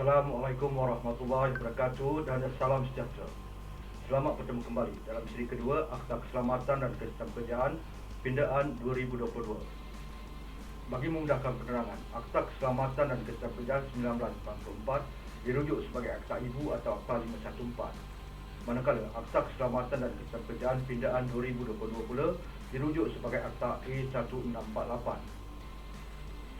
Assalamualaikum warahmatullahi wabarakatuh dan salam sejahtera. Selamat bertemu kembali dalam siri kedua Akta Keselamatan dan Ketenagakerjaan Pindaan 2022. Bagi memudahkan penerangan, Akta Keselamatan dan Ketenagakerjaan 1944 dirujuk sebagai Akta Ibu atau Akta 514. Manakala Akta Keselamatan dan Ketenagakerjaan Pindaan 2022 pula dirujuk sebagai Akta A1648.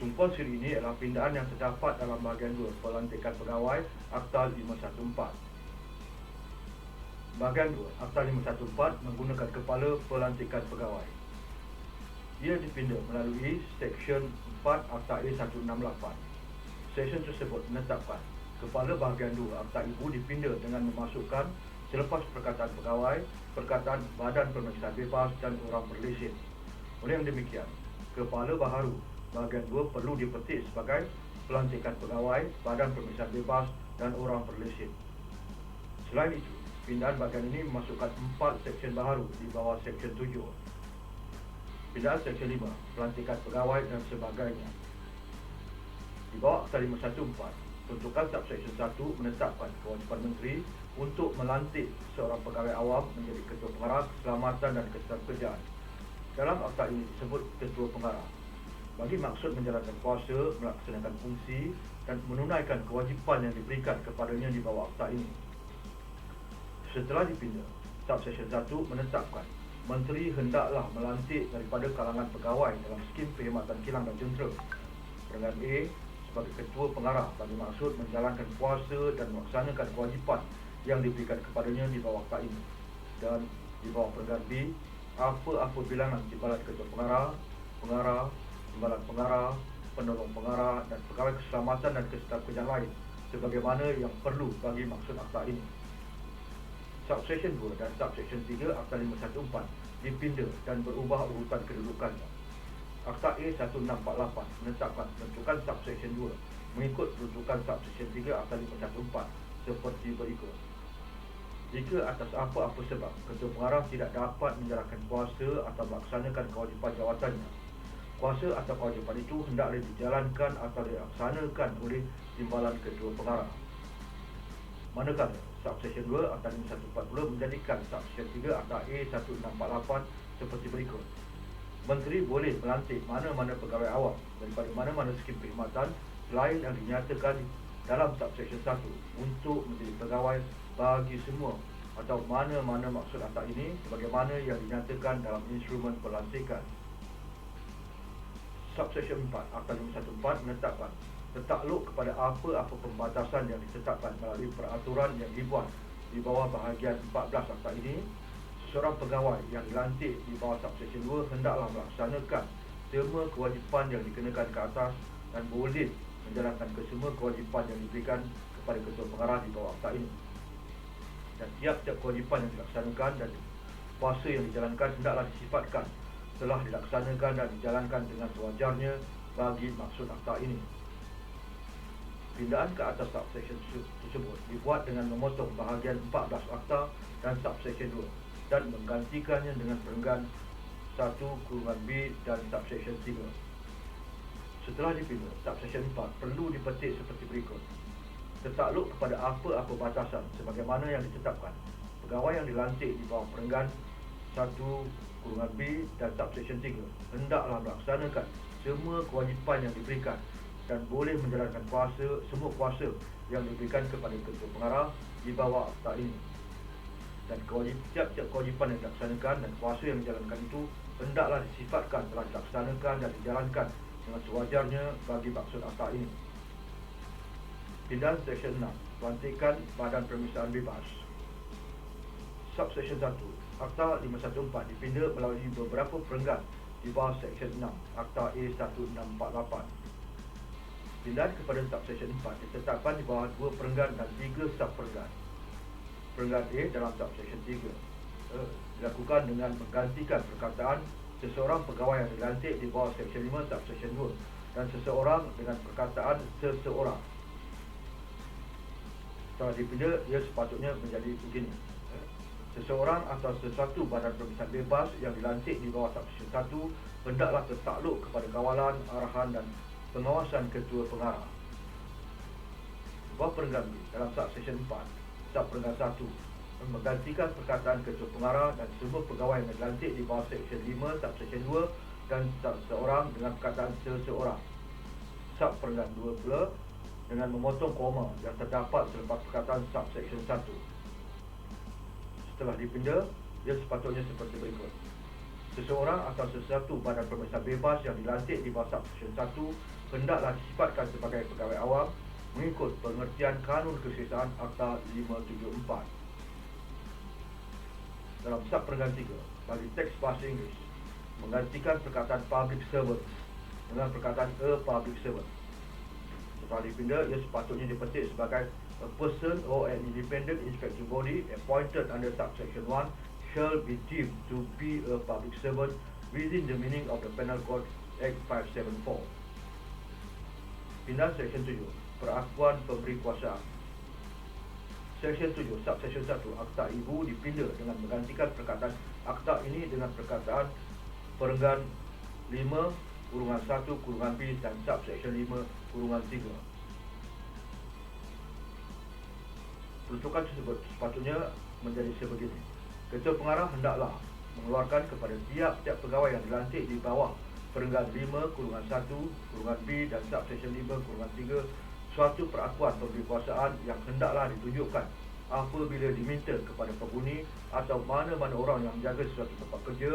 Tumpuan siri ini adalah pindaan yang terdapat dalam bahagian 2 Pelantikan Pegawai Akta 514. Bahagian 2 Akta 514 menggunakan Kepala Pelantikan Pegawai. Ia dipinda melalui Seksyen 4 Akta A168. Seksyen tersebut menetapkan Kepala Bahagian 2 Akta Ibu dipinda dengan memasukkan selepas perkataan pegawai, perkataan Badan Pemeriksaan Bebas dan orang berlesen. Oleh yang demikian, Kepala Baharu Bahagian 2 perlu dipetik sebagai Pelantikan Pegawai, Badan Pemeriksaan Bebas dan orang berlesen. Selain itu, pindaan bahagian ini memasukkan 4 seksyen baharu di bawah Seksyen 7. Pindaan Seksyen 5, Pelantikan Pegawai dan sebagainya. Di bawah Akta 514, peruntukan Subseksyen 1 menetapkan kewajipan Menteri untuk melantik seorang pegawai awam menjadi Ketua Pengarah Keselamatan dan Ketenagakerjaan. Dalam akta ini disebut Ketua Pengarah bagi maksud menjalankan kuasa, melaksanakan fungsi dan menunaikan kewajipan yang diberikan kepadanya di bawah akta ini. Setelah dipinda, Subseksyen 1 menetapkan Menteri hendaklah melantik daripada kalangan pegawai dalam skim perkhidmatan kilang dan jentera. Perenggan A sebagai Ketua Pengarah bagi maksud menjalankan kuasa dan melaksanakan kewajipan yang diberikan kepadanya di bawah akta ini. Dan di bawah perenggan B, apa-apa bilangan timbalan Ketua Pengarah, Pengarah, timbalan pengarah, penolong pengarah dan pegawai keselamatan dan ketenagakerjaan lain sebagaimana yang perlu bagi maksud akta ini. Subseksyen 2 dan Subseksyen 3 Akta 514 dipinda dan berubah urutan kedudukannya. Akta A1648 menetapkan peruntukan Subseksyen 2 mengikut peruntukan Subseksyen 3 Akta 514 seperti berikut. Jika atas apa-apa sebab Ketua Pengarah tidak dapat menjalankan kuasa atau melaksanakan kewajipan jawatannya, kuasa atau kewajipan itu hendaklah dijalankan atau dilaksanakan oleh timbalan Ketua Pengarah. Manakala Subseksyen 2 Akta 540 menjadikan Subseksyen 3 Akta A1648 seperti berikut. Menteri boleh melantik mana-mana pegawai awam daripada mana-mana skim perkhidmatan selain yang dinyatakan dalam Subseksyen 1 untuk menjadi pegawai bagi semua atau mana-mana maksud akta ini sebagaimana yang dinyatakan dalam instrumen pelantikan. Subseksyen 4 Akta 514 menetapkan tertakluk kepada apa-apa pembatasan yang ditetapkan melalui peraturan yang dibuat di bawah bahagian 14 akta ini, seseorang pegawai yang dilantik di bawah Subseksyen 2 hendaklah melaksanakan semua kewajipan yang dikenakan ke atas dan boleh menjalankan kesemua kewajipan yang diberikan kepada Ketua Pengarah di bawah akta ini. Dan tiap-tiap kewajipan yang dilaksanakan dan kuasa yang dijalankan hendaklah disifatkan telah dilaksanakan dan dijalankan dengan sewajarnya bagi maksud akta ini. Pindaan ke atas Subseksyen tersebut dibuat dengan memotong bahagian 14 akta dan Subseksyen 2 dan menggantikannya dengan perenggan 1(B) dan Subseksyen 3. Setelah dipinda, Subseksyen 4 perlu dipetik seperti berikut. Tertakluk kepada apa-apa batasan sebagaimana yang ditetapkan, pegawai yang dilantik di bawah perenggan 1(B) dan Subseksyen 3 hendaklah melaksanakan semua kewajipan yang diberikan dan boleh menjalankan semua kuasa yang diberikan kepada Ketua Pengarah di bawah akta ini. Dan tiap-tiap kewajipan yang dilaksanakan dan kuasa yang dijalankan itu hendaklah disifatkan telah dilaksanakan dan dijalankan dengan sewajarnya bagi maksud akta ini. Pindaan Seksyen 6 Pelantikan Badan Pemeriksaan Bebas. Subseksyen 1 Akta 514 dipinda melalui beberapa perenggan di bawah Seksyen 6 Akta A1648. Pindaan kepada Subseksyen 4 ditetapkan di bawah 2 perenggan dan 3 sub-perenggan. Perenggan A dalam Subseksyen 3 dilakukan dengan menggantikan perkataan seseorang pegawai yang dilantik di bawah Seksyen 5 Subseksyen 2 dan seseorang dengan perkataan seseorang. Setelah dipinda, ia sepatutnya menjadi begini. Seseorang atau sesuatu badan pemeriksaan bebas yang dilantik di bawah Subseksyen 1 hendaklah tertakluk kepada kawalan, arahan dan pengawasan Ketua Pengarah. Bawah perenggan B dalam subsection 4, subperenggan 1 menggantikan perkataan ketua pengarah dan semua pegawai yang dilantik di bawah section 5, subsection 2 dan seorang dengan perkataan seseorang. Subperenggan 2 pula dengan memotong koma yang terdapat selepas perkataan subsection 1. Setelah dipinda, ia sepatutnya seperti berikut. Seseorang atau sesuatu badan pemeriksaan bebas yang dilantik di bawah subsection 1 hendaklah disifatkan sebagai pegawai awam mengikut pengertian Kanun Keselesaan Akta 574. Dalam subperenggan 3, bagi teks bahasa Inggeris, menggantikan perkataan public servant dengan perkataan a public servant. Setelah dipinda, ia sepatutnya dipetik sebagai a person or an independent inspecting body appointed under subsection 1 shall be deemed to be a public servant within the meaning of the Penal Code Act 574. Pindah section 7, perakuan pemberi kuasaan. Section 7, subsection 1, Akta Ibu dipinda dengan menggantikan perkataan akta ini dengan perkataan perenggan 5(1)(b) dan subsection 5(3). Peruntukan tersebut sepatutnya menjadi sebegini. Ketua pengarah hendaklah mengeluarkan kepada tiap-tiap pegawai yang dilantik di bawah perenggan 5(1)(b) dan subsection 5(3) suatu perakuan pemberi kuasaan yang hendaklah ditunjukkan apabila diminta kepada penghuni atau mana-mana orang yang menjaga sesuatu tempat kerja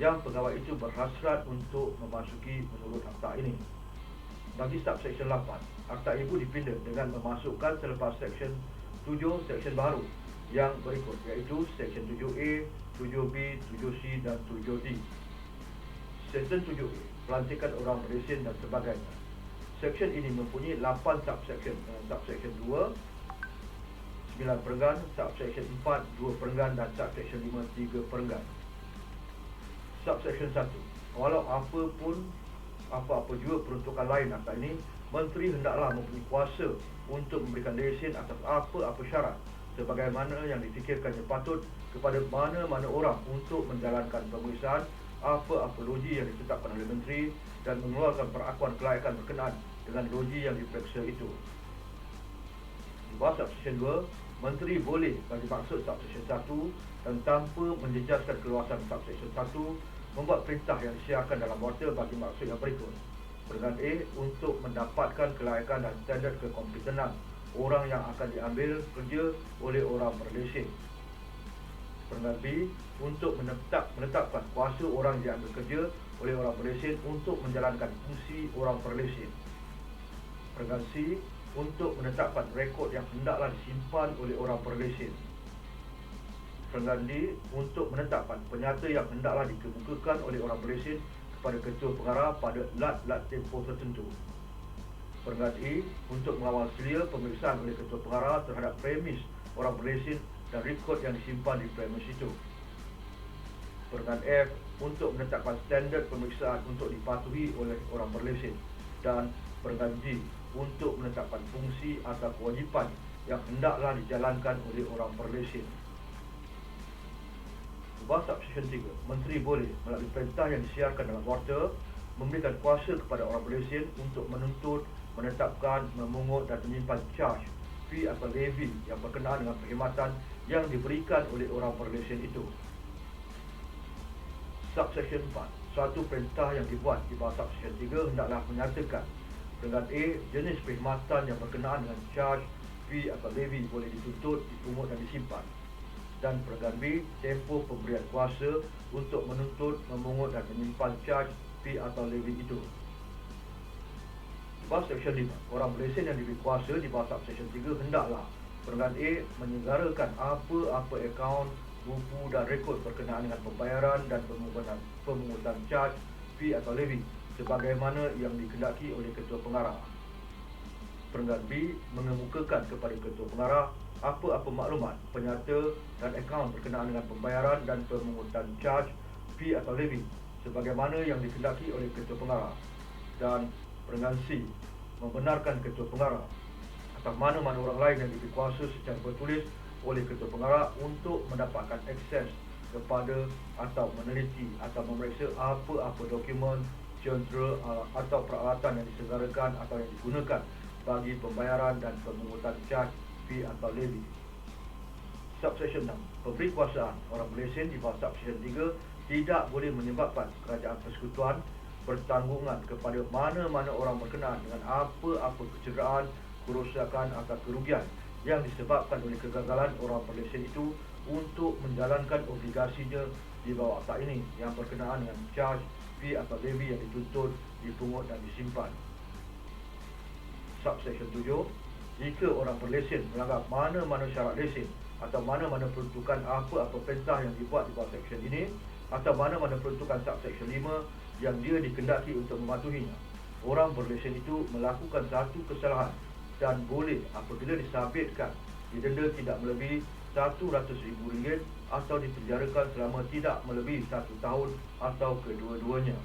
yang pegawai itu berhasrat untuk memasuki menurut akta ini. Bagi subsection 8, Akta Ibu dipinda dengan memasukkan selepas section 7 section baru yang berikut, iaitu section 7A, 7B, 7C dan 7D. Section 7A, pelantikan orang berlesen dan sebagainya. Section ini mempunyai 8 subsection dengan subsection 2, 9 perenggan, subsection 4, 2 perenggan dan subsection 5, 3 perenggan. Subsection 1, walau apa-apa juga peruntukan lain akta ini, Menteri hendaklah mempunyai kuasa untuk memberikan lesen atas apa-apa syarat sebagaimana yang difikirkannya patut kepada mana-mana orang untuk menjalankan pemeriksaan apa-apa loji yang ditetapkan oleh Menteri dan mengeluarkan perakuan kelayakan berkenaan dengan loji yang diperiksa itu. Di bawah subsection 2, Menteri boleh bagi maksud subsection 1 dan tanpa menjejaskan keluasan subsection 1 membuat perintah yang disiarkan dalam warta bagi maksud yang berikut. Perenggan A, untuk mendapatkan kelayakan dan standard kekompitenan orang yang akan diambil kerja oleh orang berlesen. Perenggan B, untuk menetapkan kuasa orang yang diambil kerja oleh orang berlesen untuk menjalankan fungsi orang berlesen. Perenggan C, untuk menetapkan rekod yang hendaklah disimpan oleh orang berlesen. Perenggan D, untuk menetapkan penyata yang hendaklah dikemukakan oleh orang berlesen kepada ketua pengarah pada lat tempoh tertentu. Perenggan E, untuk mengawal selia pemeriksaan oleh ketua pengarah terhadap premis orang berlesen dan rekod yang disimpan di premis itu. Perenggan F, untuk menetapkan standard pemeriksaan untuk dipatuhi oleh orang berlesen. Dan perenggan G, untuk menetapkan fungsi atau kewajipan yang hendaklah dijalankan oleh orang berlesen. Bawah subsection 3, Menteri boleh melalui perintah yang disiarkan dalam warta memberikan kuasa kepada orang berlesen untuk menuntut, menetapkan, memungut dan menyimpan charge, fee atau levy yang berkenaan dengan perkhidmatan yang diberikan oleh orang berlesen itu. Subsection 4, suatu perintah yang dibuat di bawah subsection 3 hendaklah menyatakan perenggan A, jenis perkhidmatan yang berkenaan dengan charge, fee atau levy boleh dituntut, dipungut dan disimpan. Dan perenggan B, tempoh pemberian kuasa untuk menuntut, memungut dan menyimpan charge, fee atau levy itu. Di bawah section 5, orang berlesen yang diberi kuasa di bawah subsection 3 hendaklah perenggan A menyelenggarakan apa-apa akaun, buku dan rekod berkenaan dengan pembayaran dan pemungutan charge, fee atau levy sebagaimana yang dikehendaki oleh ketua pengarah. Perenggan B, mengemukakan kepada ketua pengarah apa-apa maklumat, penyata dan akaun berkenaan dengan pembayaran dan pemungutan charge, fee atau levy sebagaimana yang dikehendaki oleh ketua pengarah. Dan perenggan C, membenarkan ketua pengarah atau mana-mana orang lain yang diberi kuasa secara bertulis oleh ketua pengarah untuk mendapatkan akses kepada atau meneliti atau memeriksa apa-apa dokumen, jentera atau peralatan yang diselenggarakan atau yang digunakan bagi pembayaran dan pemungutan caj, fee atau levy. Subsection 6. Pemberi kuasaan orang berlesen di bawah Subsection 3 tidak boleh menyebabkan kerajaan persekutuan bertanggungan kepada mana-mana orang berkenaan dengan apa-apa kecederaan, kerosakan atau kerugian yang disebabkan oleh kegagalan orang berlesen itu untuk menjalankan obligasinya di bawah akta ini yang berkenaan dengan caj, fee atau levy yang dituntut, dipungut dan disimpan. Subsection 7. Jika orang berlesen melanggar mana-mana syarat lesen atau mana-mana peruntukan apa-apa perintah yang dibuat di bawah section ini atau mana-mana peruntukan subsection 5 yang dia dikendaki untuk mematuhinya, orang berlesen itu melakukan satu kesalahan dan boleh apabila disabitkan didenda tidak melebihi RM100,000 atau dipenjarakan selama tidak melebihi 1 tahun atau kedua-duanya.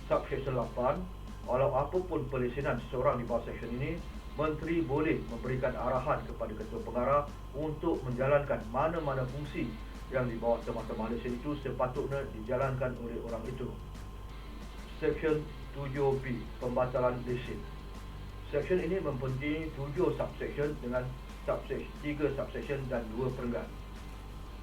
Subsection 8. Walau apapun pelesenan seseorang di bawah section ini, Menteri boleh memberikan arahan kepada Ketua Pengarah untuk menjalankan mana-mana fungsi yang di bawah Mahkamah Lesen itu sepatutnya dijalankan oleh orang itu. Section 7B. Pembatalan lesen. Section ini mempunyai 7 subsection dengan 3 subsection dan 2 perenggan.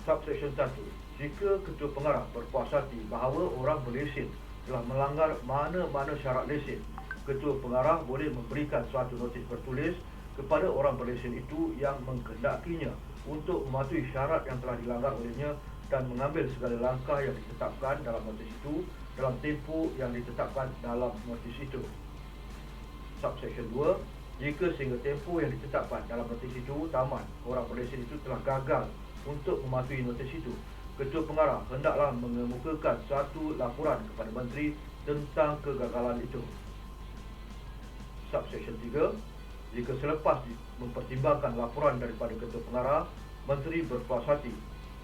Subsection 1. Jika Ketua Pengarah berpuasati bahawa orang berlesen telah melanggar mana-mana syarat lesen, Ketua Pengarah boleh memberikan suatu notis bertulis kepada orang berlesen itu yang mengkendakinya untuk mematuhi syarat yang telah dilanggar olehnya dan mengambil segala langkah yang ditetapkan dalam notis itu dalam tempoh yang ditetapkan dalam notis itu. Subsection 2. Jika sehingga tempoh yang ditetapkan dalam notis itu tamat, orang berlesen itu telah gagal untuk mematuhi notis itu, Ketua Pengarah hendaklah mengemukakan suatu laporan kepada Menteri tentang kegagalan itu. Subsection 3. Jika selepas mempertimbangkan laporan daripada Ketua Pengarah, Menteri berpuasati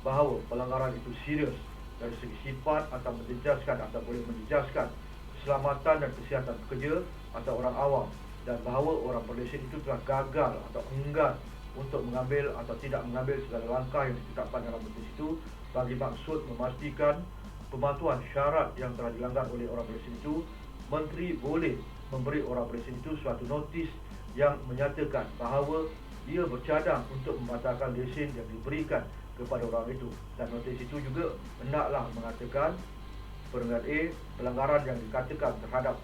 bahawa pelanggaran itu serius dari segi sifat atau menjejaskan atau boleh menjejaskan keselamatan dan kesihatan pekerja atau orang awam, dan bahawa orang berlesen itu telah gagal atau enggan untuk mengambil atau tidak mengambil segala langkah yang ditetapkan dalam notis itu bagi maksud memastikan pematuhan syarat yang telah dilanggar oleh orang berlesen itu, Menteri boleh memberi orang berlesen itu suatu notis yang menyatakan bahawa ia bercadang untuk membatalkan lesen yang diberikan kepada orang itu, dan notis itu juga hendaklah mengatakan perenggan A, pelanggaran yang dikatakan terhadap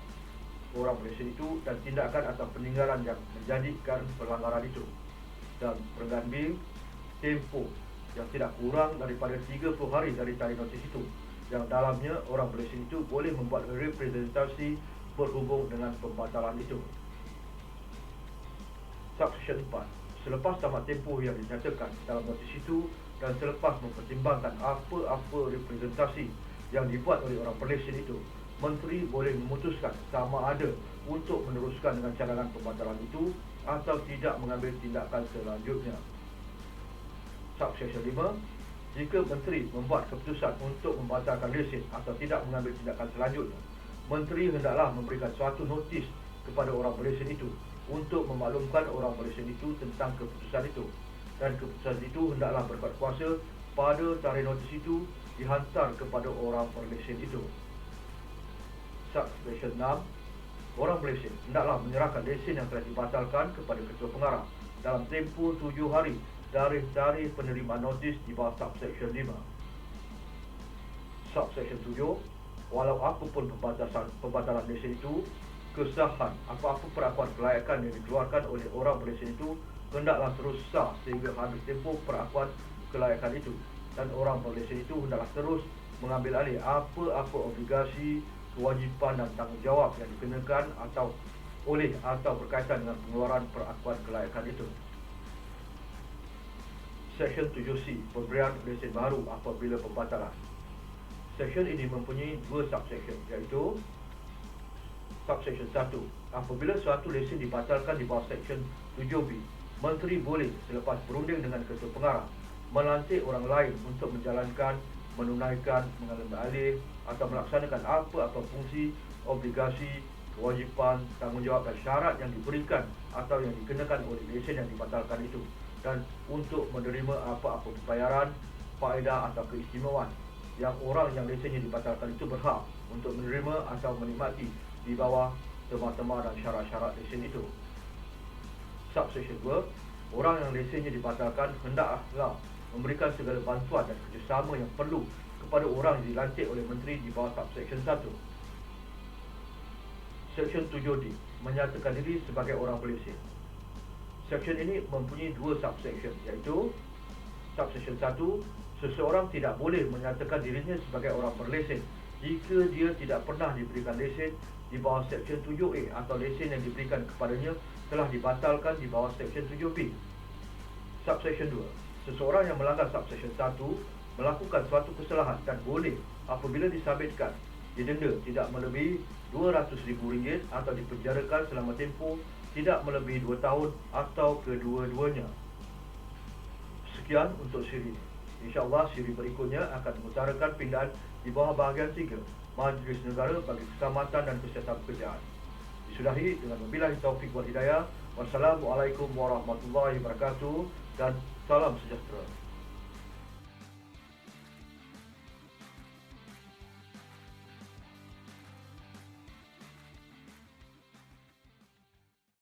orang berlesen itu dan tindakan atau peninggalan yang menjadikan pelanggaran itu, dan perenggan B, tempoh yang tidak kurang daripada 30 hari dari tarikh notis itu, yang dalamnya orang berlesen itu boleh membuat representasi berhubung dengan pembatalan itu. Subsection 4. Selepas tamat tempoh yang dinyatakan dalam notis itu dan selepas mempertimbangkan apa-apa representasi yang dibuat oleh orang berlesen itu, Menteri boleh memutuskan sama ada untuk meneruskan dengan cadangan pembatalan itu atau tidak mengambil tindakan selanjutnya. Subsection 5. Jika Menteri membuat keputusan untuk membatalkan lesen atau tidak mengambil tindakan selanjutnya, Menteri hendaklah memberikan suatu notis kepada orang berlesen itu untuk memaklumkan orang berlesen itu tentang keputusan itu, dan keputusan itu hendaklah berkuat kuasa pada tarikh notis itu dihantar kepada orang berlesen itu. Subsection 6. Orang berlesen hendaklah menyerahkan lesen yang telah dibatalkan kepada Ketua Pengarah dalam tempoh 7 hari dari tarikh penerimaan notis di bawah subsection 5. Subsection 7. Walau apapun pembatalan lesen itu, kesahan apa-apa perakuan kelayakan yang dikeluarkan oleh orang berlesen itu hendaklah terus sah sehingga habis tempoh perakuan kelayakan itu, dan orang berlesen itu hendaklah terus mengambil alih apa-apa obligasi, kewajipan dan tanggungjawab yang dikenakan atau berkaitan dengan pengeluaran perakuan kelayakan itu. Section 7C. Pemberian lesen baru apabila pembatalan. Section ini mempunyai 2 subsection, iaitu Subsection 1. Apabila suatu lesen dibatalkan di bawah Section 7B, Menteri boleh selepas berunding dengan Ketua Pengarah melantik orang lain untuk menjalankan, menunaikan, mengambil alih atau melaksanakan apa-apa fungsi, obligasi, kewajipan, tanggungjawab dan syarat yang diberikan atau yang dikenakan oleh lesen yang dibatalkan itu, dan untuk menerima apa-apa pembayaran, faedah atau keistimewaan yang orang yang lesennya dibatalkan itu berhak untuk menerima atau menikmati di bawah tema-tema dan syarat-syarat lesen itu. Subsection 2, orang yang lesennya dibatalkan hendaklah memberikan segala bantuan dan kerjasama yang perlu kepada orang yang dilantik oleh menteri di bawah subsection 1. Section 7D, menyatakan diri sebagai orang berlesen. Section ini mempunyai dua subsection, iaitu subsection 1, seseorang tidak boleh menyatakan dirinya sebagai orang berlesen jika dia tidak pernah diberikan lesen di bawah section 7A atau lesen yang diberikan kepadanya telah dibatalkan di bawah section 7B. Subsection 2, seseorang yang melanggar subsection 1 melakukan suatu kesalahan dan boleh apabila disabitkan didenda tidak melebihi RM200,000 atau dipenjarakan selama tempoh tidak melebihi 2 tahun atau kedua-duanya. Sekian untuk siri ini. InsyaAllah siri berikutnya akan mengutarakan pindahan di bawah bahagian 3 Majlis Negara bagi Keselamatan dan Kesihatan Pekerjaan. Disudahi dengan wabillahi taufiq wal hidayah. Wassalamualaikum warahmatullahi wabarakatuh dan salam sejahtera.